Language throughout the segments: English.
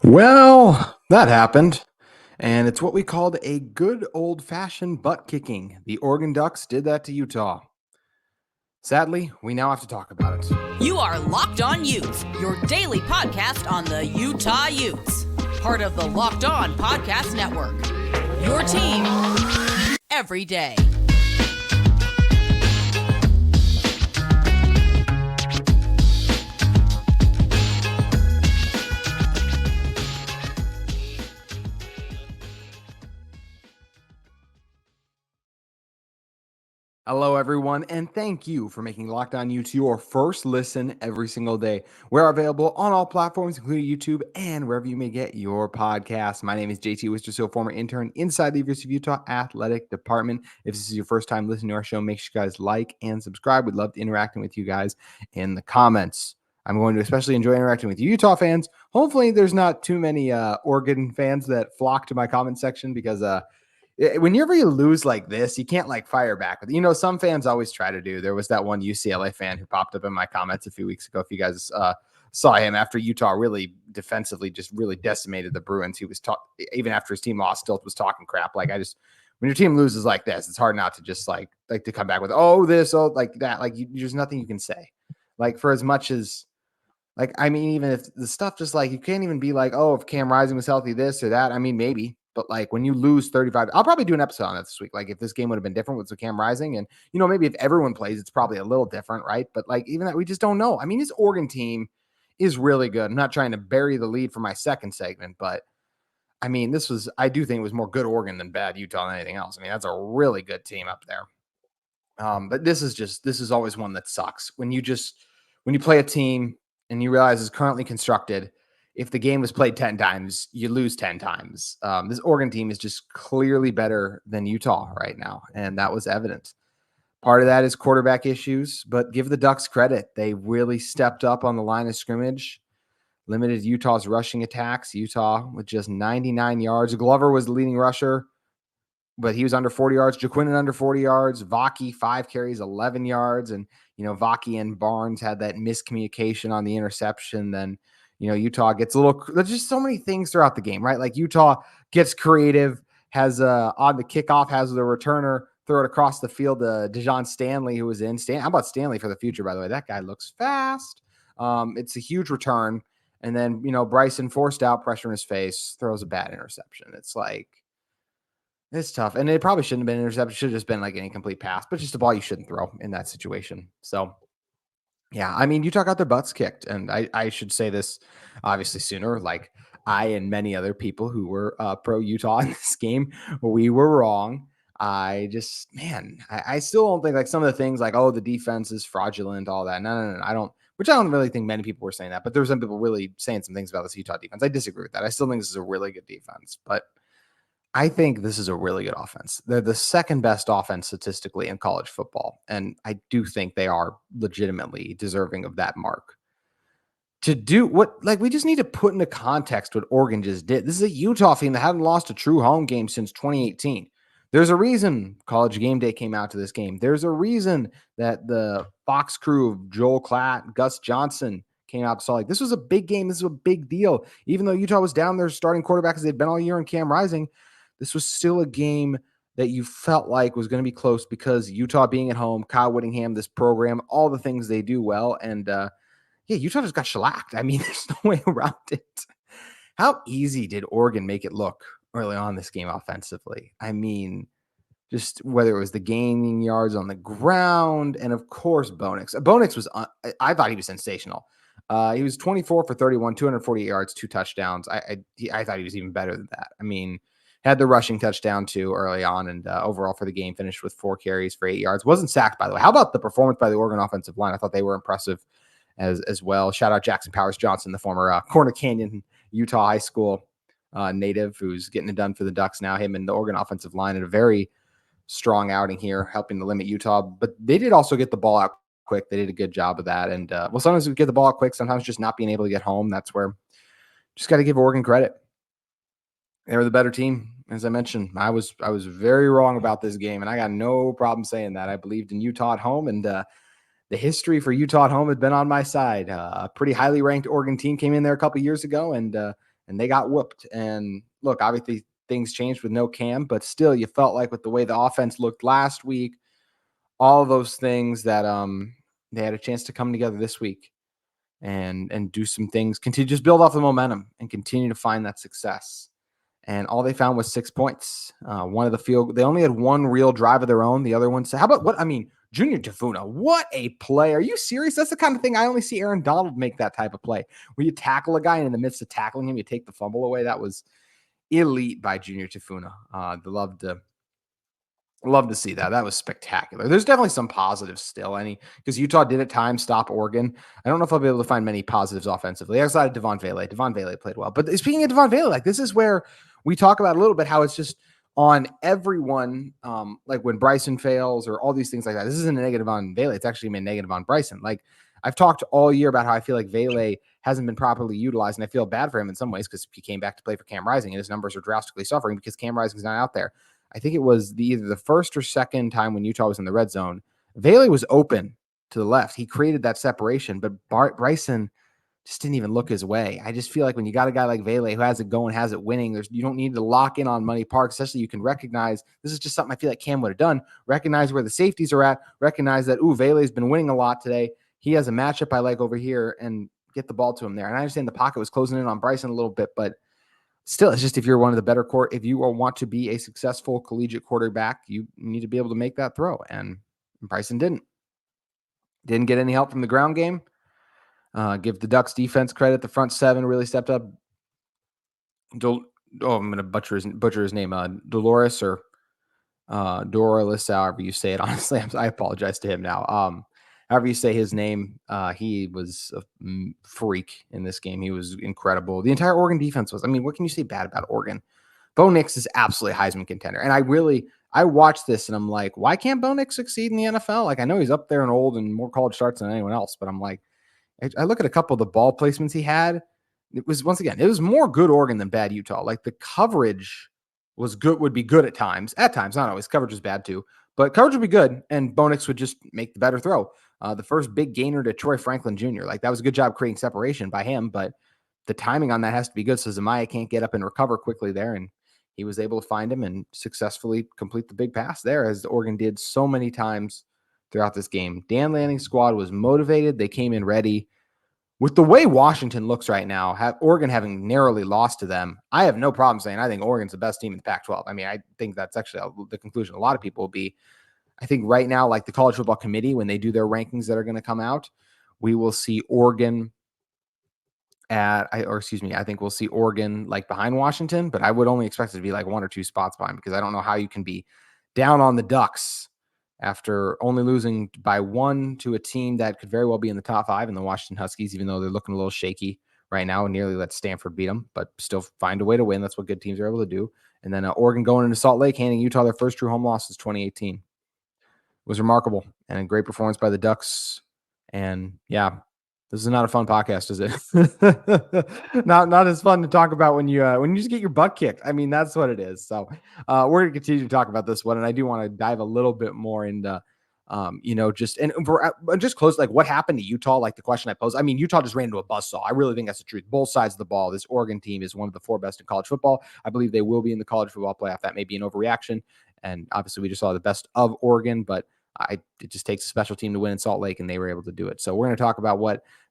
Well, that happened. And it's what we called a good old fashioned butt kicking. The Oregon Ducks did that to Utah. Sadly, we now have to talk about it. You are Locked On Utes, your daily podcast on the Utah Utes. Part of the Locked On Podcast Network. Your team every day. Hello, everyone, and thank you for making Locked On Utes your first listen every single day. We're available on all platforms, including YouTube and wherever you may get your podcasts. My name is JT Wistersill, former intern inside the University of Utah Athletic Department. If this is your first time listening to our show, make sure you guys like and subscribe. We'd love to interacting with you guys in the comments. I'm going to especially enjoy interacting with you Utah fans. Hopefully, there's not too many Oregon fans that flock to my comment section because whenever you lose like this, you can't like fire back. Some fans always try to do. There was that one UCLA fan who popped up in my comments a few weeks ago. If you guys saw him after Utah really defensively just really decimated the Bruins, he was even after his team lost, still was talking crap. When your team loses like this, it's hard not to just like to come back with like that. There's nothing you can say. Like for as much as even if the stuff just like you can't even be like, oh, if Cam Rising was healthy, this or that. I mean, maybe. But like when you lose 35, I'll probably do an episode on that this week. Like if this game would have been different with Cam Rising, and maybe if everyone plays, it's probably a little different, right? But like even that, we just don't know. I mean, this Oregon team is really good. I'm not trying to bury the lead for my second segment, but I mean, I do think it was more good Oregon than bad Utah than anything else. I mean, that's a really good team up there. But this is always one that sucks when you play a team and you realize it's currently constructed. If the game was played 10 times, you lose 10 times. This Oregon team is just clearly better than Utah right now, and that was evident. Part of that is quarterback issues, but give the Ducks credit. They really stepped up on the line of scrimmage, limited Utah's rushing attacks. Utah with just 99 yards. Glover was the leading rusher, but he was under 40 yards. Jaquinnon under 40 yards. Vaki, 5 carries, 11 yards. And, Vaki and Barnes had that miscommunication on the interception. Then, Utah gets there's just so many things throughout the game, right? Like Utah gets creative, has on the kickoff, has the returner throw it across the field to Dejon Stanley, who was in. How about Stanley for the future, by the way? That guy looks fast. It's a huge return. And then, Bryson forced out, pressure in his face, throws a bad interception. It's tough. And it probably shouldn't have been an interception. It should have just been like an incomplete pass, but just a ball you shouldn't throw in that situation. So, yeah, I mean, Utah got their butts kicked. And I should say this obviously sooner. Like I and many other people who were pro Utah in this game, we were wrong. I still don't think like some of the things like, oh, the defense is fraudulent, all that. No. I don't really think many people were saying that, but there were some people really saying some things about this Utah defense. I disagree with that. I still think this is a really good defense, but I think this is a really good offense. They're the second best offense statistically in college football. And I do think they are legitimately deserving of that mark. To do we just need to put into context what Oregon just did. This is a Utah team that hadn't lost a true home game since 2018. There's a reason College Game Day came out to this game. There's a reason that the Fox crew of Joel Klatt, Gus Johnson came out to Salt Lake. This was a big game. This is a big deal. Even though Utah was down their starting quarterback as they'd been all year in Cam Rising, this was still a game that you felt like was going to be close because Utah being at home, Kyle Whittingham, this program, all the things they do well. And Utah just got shellacked. I mean, there's no way around it. How easy did Oregon make it look early on this game offensively? I mean, just whether it was the gaining yards on the ground and, of course, Bonix. Bonix was I thought he was sensational. He was 24 for 31, 248 yards, 2 touchdowns. I thought he was even better than that. I mean, had the rushing touchdown too early on, and overall for the game finished with 4 carries for 8 yards. Wasn't sacked, by the way. How about the performance by the Oregon offensive line? I thought they were impressive as well. Shout out Jackson Powers Johnson, the former Corner Canyon, Utah high school native, who's getting it done for the Ducks now. Him and the Oregon offensive line in a very strong outing here, helping to limit Utah. But they did also get the ball out quick. They did a good job of that. And sometimes we get the ball out quick, sometimes just not being able to get home. That's where just got to give Oregon credit. They were the better team. As I mentioned, I was very wrong about this game, and I got no problem saying that. I believed in Utah at home, and the history for Utah at home had been on my side. A pretty highly ranked Oregon team came in there a couple years ago and and they got whooped. And look, obviously things changed with no Cam, but still you felt like with the way the offense looked last week, all of those things that they had a chance to come together this week and do some things, continue just build off the momentum and continue to find that success. And all they found was 6 points. One of the field, they only had one real drive of their own. The other one said, how about what? I mean, Junior Tafuna, what a play. Are you serious? That's the kind of thing I only see Aaron Donald make, that type of play where you tackle a guy and in the midst of tackling him, you take the fumble away. That was elite by Junior Tafuna. Love to see that. That was spectacular. There's definitely some positives still. Because Utah did at times stop Oregon. I don't know if I'll be able to find many positives offensively outside of Devon Vele. Devon Vele played well. But speaking of Devon Vele, like this is where we talk about a little bit how it's just on everyone. Like when Bryson fails or all these things like that. This isn't a negative on Vele. It's actually a negative on Bryson. Like I've talked all year about how I feel like Vele hasn't been properly utilized, and I feel bad for him in some ways because he came back to play for Cam Rising and his numbers are drastically suffering because Cam Rising is not out there. I think it was either the first or second time when Utah was in the red zone, Vele was open to the left. He created that separation, but Bryson just didn't even look his way. I just feel like when you got a guy like Vele who has it going, has it winning, you don't need to lock in on Money Park, especially you can recognize, this is just something I feel like Cam would have done, recognize where the safeties are at, recognize that, Vele's been winning a lot today. He has a matchup I like over here and get the ball to him there. And I understand the pocket was closing in on Bryson a little bit, but still, it's just if you're one of the better if you want to be a successful collegiate quarterback, you need to be able to make that throw. And Bryson didn't get any help from the ground game. Give the Ducks defense credit. The front seven really stepped up. I'm going to butcher his name. Dolores or Doralis, however you say it. Honestly, I apologize to him now. However you say his name, he was a freak in this game. He was incredible. The entire Oregon defense was. I mean, what can you say bad about Oregon? Bo Nix is absolutely a Heisman contender. And I watched this and I'm like, why can't Bo Nix succeed in the NFL? Like, I know he's up there and old and more college starts than anyone else, but I'm like, I look at a couple of the ball placements he had. It was, once again, it was more good Oregon than bad Utah. Like the coverage was good, would be good at times, not always. Coverage was bad too, but coverage would be good. And Bo Nix would just make the better throw. The first big gainer to Troy Franklin Jr. Like that was a good job creating separation by him, but the timing on that has to be good. So Zamaya can't get up and recover quickly there. And he was able to find him and successfully complete the big pass there, as Oregon did so many times throughout this game. Dan Lanning's squad was motivated. They came in ready. With the way Washington looks right now, Oregon having narrowly lost to them, I have no problem saying I think Oregon's the best team in the Pac-12. I mean, I think that's actually the conclusion a lot of people will be. I think right now, like the College Football Committee, when they do their rankings that are going to come out, we will see Oregon I think we'll see Oregon like behind Washington, but I would only expect it to be like 1 or 2 spots behind because I don't know how you can be down on the Ducks after only losing by 1 to a team that could very well be in the top 5 in the Washington Huskies, even though they're looking a little shaky right now and nearly let Stanford beat them, but still find a way to win. That's what good teams are able to do. And then Oregon going into Salt Lake, handing Utah their first true home loss since 2018. It was remarkable and a great performance by the Ducks. And yeah, this is not a fun podcast, is it? not as fun to talk about when you just get your butt kicked. I mean, that's what it is. So we're going to continue to talk about this one, and I do want to dive a little bit more into, just close, like what happened to Utah. Like the question I posed. I mean, Utah just ran into a buzzsaw. I really think that's the truth. Both sides of the ball. This Oregon team is one of the 4 best in college football. I believe they will be in the college football playoff. That may be an overreaction, and obviously we just saw the best of Oregon, but it just takes a special team to win in Salt Lake, and they were able to do it. So we're going to talk about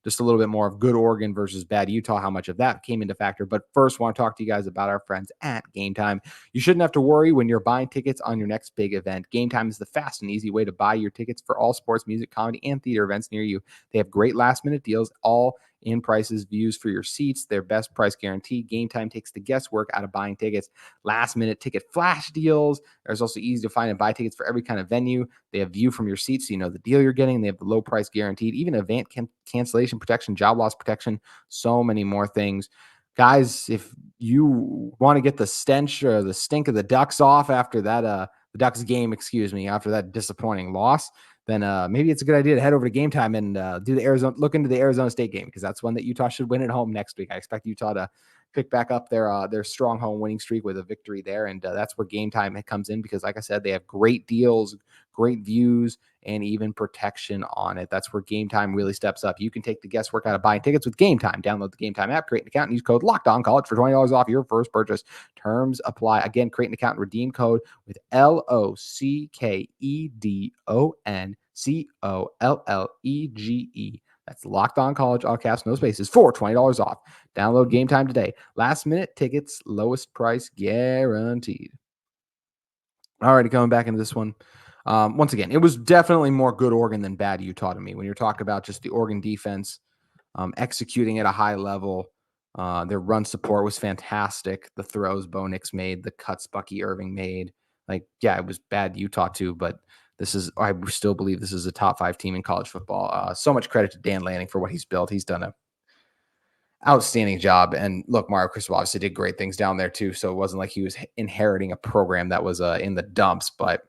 just a little bit more of good Oregon versus bad Utah, how much of that came into factor. But first, I want to talk to you guys about our friends at Game Time. You shouldn't have to worry when you're buying tickets on your next big event. Game Time is the fast and easy way to buy your tickets for all sports, music, comedy, and theater events near you. They have great last-minute deals, all in prices, views for your seats, their best price guarantee. Game Time takes the guesswork out of buying tickets. Last-minute ticket flash deals. There's also easy to find and buy tickets for every kind of venue. They have view from your seats, so you know the deal you're getting. They have the low price guaranteed, even event cancellation protection, job loss protection, so many more things. Guys, if you want to get the stench or the stink of the Ducks off after that, the Ducks game, after that disappointing loss, then maybe it's a good idea to head over to Game Time and look into the Arizona State game, because that's one that Utah should win at home next week. I expect Utah to pick back up their strong home winning streak with a victory there. And that's where Game Time comes in because, like I said, they have great deals, great views, and even protection on it. That's where Game Time really steps up. You can take the guesswork out of buying tickets with Game Time. Download the Game Time app, create an account, and use code LOCKEDONCollege for $20 off your first purchase. Terms apply. Again, create an account and redeem code with LOCKEDONCOLLEGE. That's Locked On College, all caps, no spaces, for $20 off. Download Game Time today. Last minute tickets, lowest price guaranteed. All right, coming back into this one. Once again, it was definitely more good Oregon than bad Utah to me. When you're talking about just the Oregon defense executing at a high level, their run support was fantastic. The throws Bo Nix made, the cuts Bucky Irving made. Like, yeah, it was bad Utah too, but I still believe this is a top 5 team in college football. So much credit to Dan Lanning for what he's built. He's done a outstanding job. And look, Mario Cristobal obviously did great things down there too. So it wasn't like he was inheriting a program that was in the dumps, but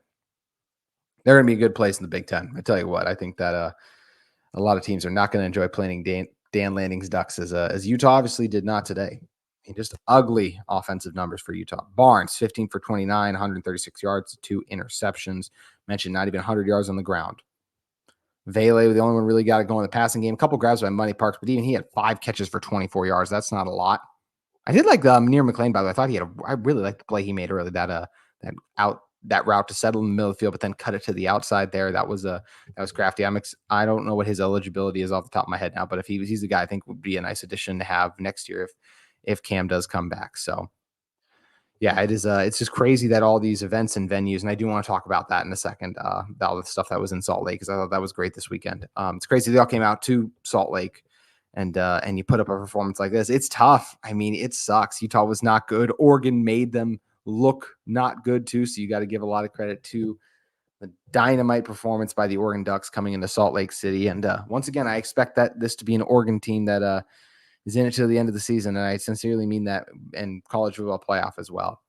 they're going to be a good place in the Big Ten. I tell you what, I think that a lot of teams are not going to enjoy playing Dan Lanning's Ducks as Utah obviously did not today. Just ugly offensive numbers for Utah. Barnes, 15 for 29, 136 yards, 2 interceptions. Mentioned not even 100 yards on the ground. Vele, the only one really got it going in the passing game. A couple grabs by Money Parks, but even he had 5 catches for 24 yards. That's not a lot. I did like Near McLean, by the way. I thought I really liked the play he made early. That route to settle in the middle of the field, but then cut it to the outside there. That was crafty. I don't know what his eligibility is off the top of my head now, but if he's the guy I think would be a nice addition to have next year if Cam does come back. So yeah, it is. It's just crazy that all these events and venues, and I do want to talk about that in a second, all the stuff that was in Salt Lake, because I thought that was great this weekend. It's crazy they all came out to Salt Lake, and you put up a performance like this. It's tough. I mean, it sucks. Utah was not good. Oregon made them look not good too, so you got to give a lot of credit to the dynamite performance by the Oregon Ducks coming into Salt Lake City. And once again, I expect that this to be an Oregon team that is in it to the end of the season, and I sincerely mean that, in college football playoff as well.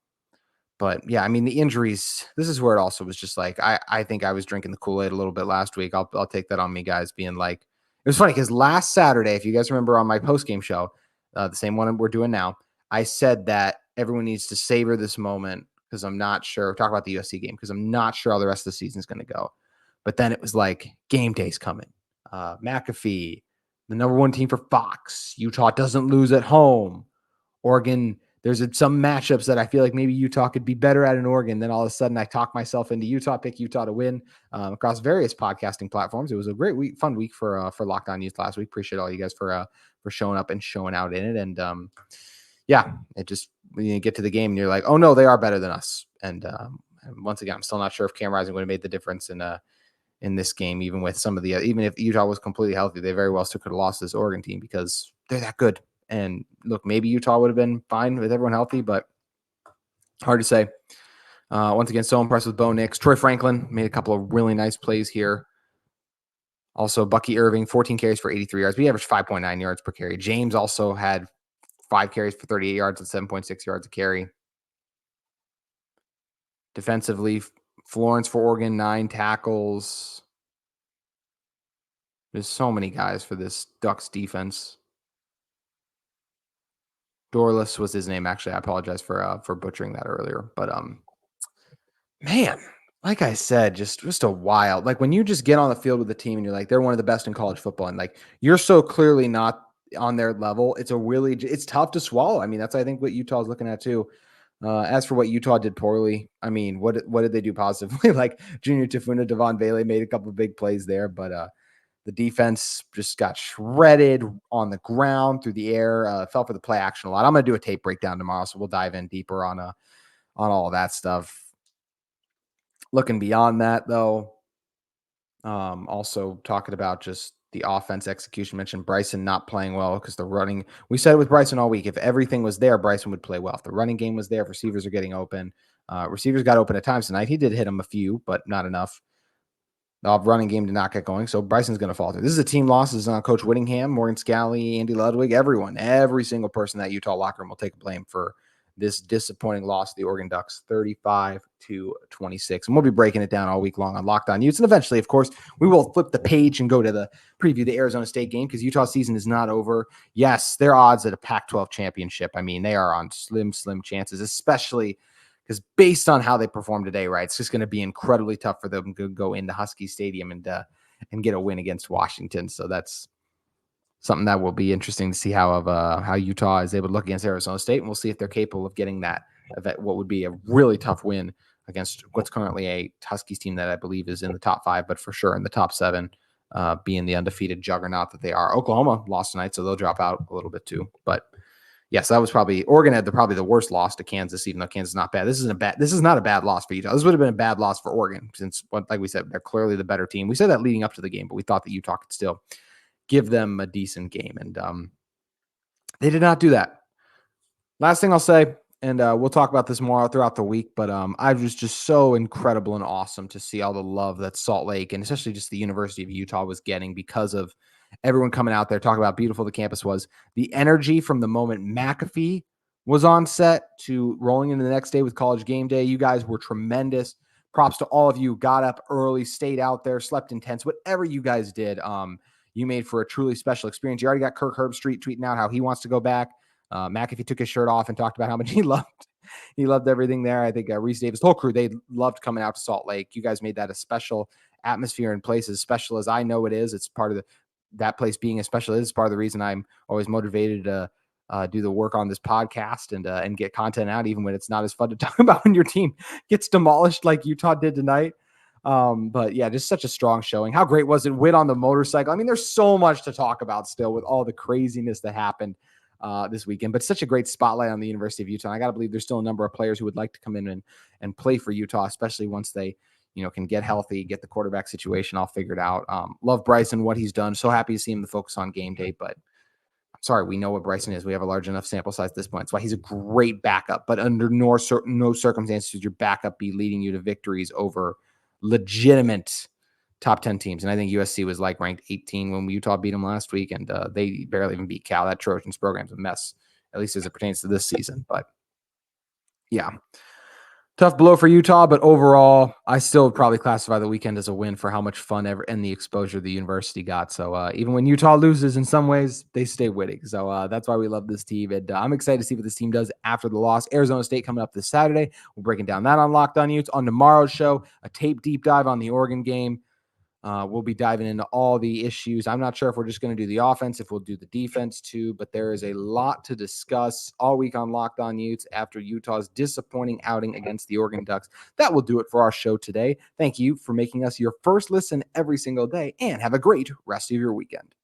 But yeah, I mean, the injuries, this is where it also was just like, I think I was drinking the Kool-Aid a little bit last week. I'll take that on me, guys, being like, it was funny because last Saturday, if you guys remember on my post-game show, the same one we're doing now, I said that everyone needs to savor this moment because I'm not sure, talk about the USC game, because I'm not sure how the rest of the season is going to go. But then it was like, game day's coming. McAfee, the number 1 team for Fox. Utah doesn't lose at home. Oregon, there's some matchups that I feel like maybe Utah could be better at in Oregon. Then all of a sudden I talk myself into Utah, pick Utah to win across various podcasting platforms. It was a great week, fun week for Locked On Utes last week. Appreciate all you guys for showing up and showing out in it. And yeah, it just, when you get to the game and you're like, oh no, they are better than us. And once again, I'm still not sure if Cam Rising would have made the difference in this game, even with some of the, even if Utah was completely healthy, they very well still could have lost this Oregon team because they're that good. And look, maybe Utah would have been fine with everyone healthy, but hard to say. Once again, so impressed with Bo Nix. Troy Franklin made a couple of really nice plays here. Also, Bucky Irving, 14 carries for 83 yards. We averaged 5.9 yards per carry. James also had 5 carries for 38 yards and 7.6 yards a carry. Defensively, Florence for Oregon, 9 tackles. There's so many guys for this Ducks defense. Dorless was his name, actually. I apologize for butchering that earlier. But man, like I said, just a wild. Like when you just get on the field with the team and you're like, they're one of the best in college football, and like you're so clearly not on their level. It's tough to swallow. I mean, that's I think what Utah is looking at too. As for what Utah did poorly, I mean, what did they do positively? Like Junior Tafuna, Devon Bailey made a couple of big plays there, but the defense just got shredded on the ground, through the air, fell for the play action a lot. I'm going to do a tape breakdown tomorrow, so we'll dive in deeper on all of that stuff. Looking beyond that, though, also talking about just the offense execution. Mentioned Bryson not playing well because the running. We said it with Bryson all week. If everything was there, Bryson would play well. If the running game was there, if receivers are getting open. Receivers got open at times tonight. He did hit them a few, but not enough. The running game did not get going, so Bryson's going to falter. This is a team loss. This is on Coach Whittingham, Morgan Scalley, Andy Ludwig, everyone. Every single person in that Utah locker room will take blame for this disappointing loss to the Oregon Ducks, 35-26. And we'll be breaking it down all week long on Locked On Utes. And eventually, of course, we will flip the page and go to the preview the Arizona State game because Utah season is not over. Yes, their odds at a Pac-12 championship, I mean, they are on slim chances, especially because based on how they performed today, right, it's just going to be incredibly tough for them to go into Husky Stadium and get a win against Washington. So that's something that will be interesting to see how Utah is able to look against Arizona State, and we'll see if they're capable of getting that event, what would be a really tough win against what's currently a Huskies team that I believe is in the top 5, but for sure in the top 7, being the undefeated juggernaut that they are. Oklahoma lost tonight, so they'll drop out a little bit too. But yes, that was probably Oregon had probably the worst loss to Kansas, even though Kansas is not bad. This is not a bad loss for Utah. This would have been a bad loss for Oregon since, like we said, they're clearly the better team. We said that leading up to the game, but we thought that Utah could still give them a decent game, and they did not do that. Last thing I'll say, and we'll talk about this more throughout the week, but I was just so incredible and awesome to see all the love that Salt Lake and especially just the University of Utah was getting because of everyone coming out there talking about how beautiful the campus was. The energy from the moment McAfee was on set to rolling into the next day with College Game Day. You guys were tremendous. Props to all of you. Got up early, stayed out there, slept in tents, whatever you guys did. You made for a truly special experience. You already got Kirk Herbstreit tweeting out how he wants to go back. McAfee took his shirt off and talked about how much he loved everything there. I think Reese Davis, the whole crew, they loved coming out to Salt Lake. You guys made that a special atmosphere and place, as special as I know it is. It's part of that place being as special is part of the reason I'm always motivated to do the work on this podcast and get content out, even when it's not as fun to talk about when your team gets demolished like Utah did tonight. But yeah, just such a strong showing. How great was it? Win on the motorcycle. I mean, there's so much to talk about still with all the craziness that happened this weekend, but such a great spotlight on the University of Utah. I got to believe there's still a number of players who would like to come in and play for Utah, especially once they, can get healthy, get the quarterback situation all figured out. Love Bryson, what he's done. So happy to see him to focus on game day, but I'm sorry, we know what Bryson is. We have a large enough sample size at this point. That's why he's a great backup, but under no circumstances should your backup be leading you to victories over legitimate top 10 teams. And I think USC was like ranked 18 when Utah beat them last week, and they barely even beat Cal. That Trojans program's a mess, at least as it pertains to this season. But yeah, tough blow for Utah, but overall, I still would probably classify the weekend as a win for how much fun and the exposure the university got. So even when Utah loses, in some ways, they stay winning. So that's why we love this team. And I'm excited to see what this team does after the loss. Arizona State coming up this Saturday. We're breaking down that on Locked On Utes. On tomorrow's show, a tape deep dive on the Oregon game. We'll be diving into all the issues. I'm not sure if we're just going to do the offense, if we'll do the defense too, but there is a lot to discuss all week on Locked On Utes after Utah's disappointing outing against the Oregon Ducks. That will do it for our show today. Thank you for making us your first listen every single day, and have a great rest of your weekend.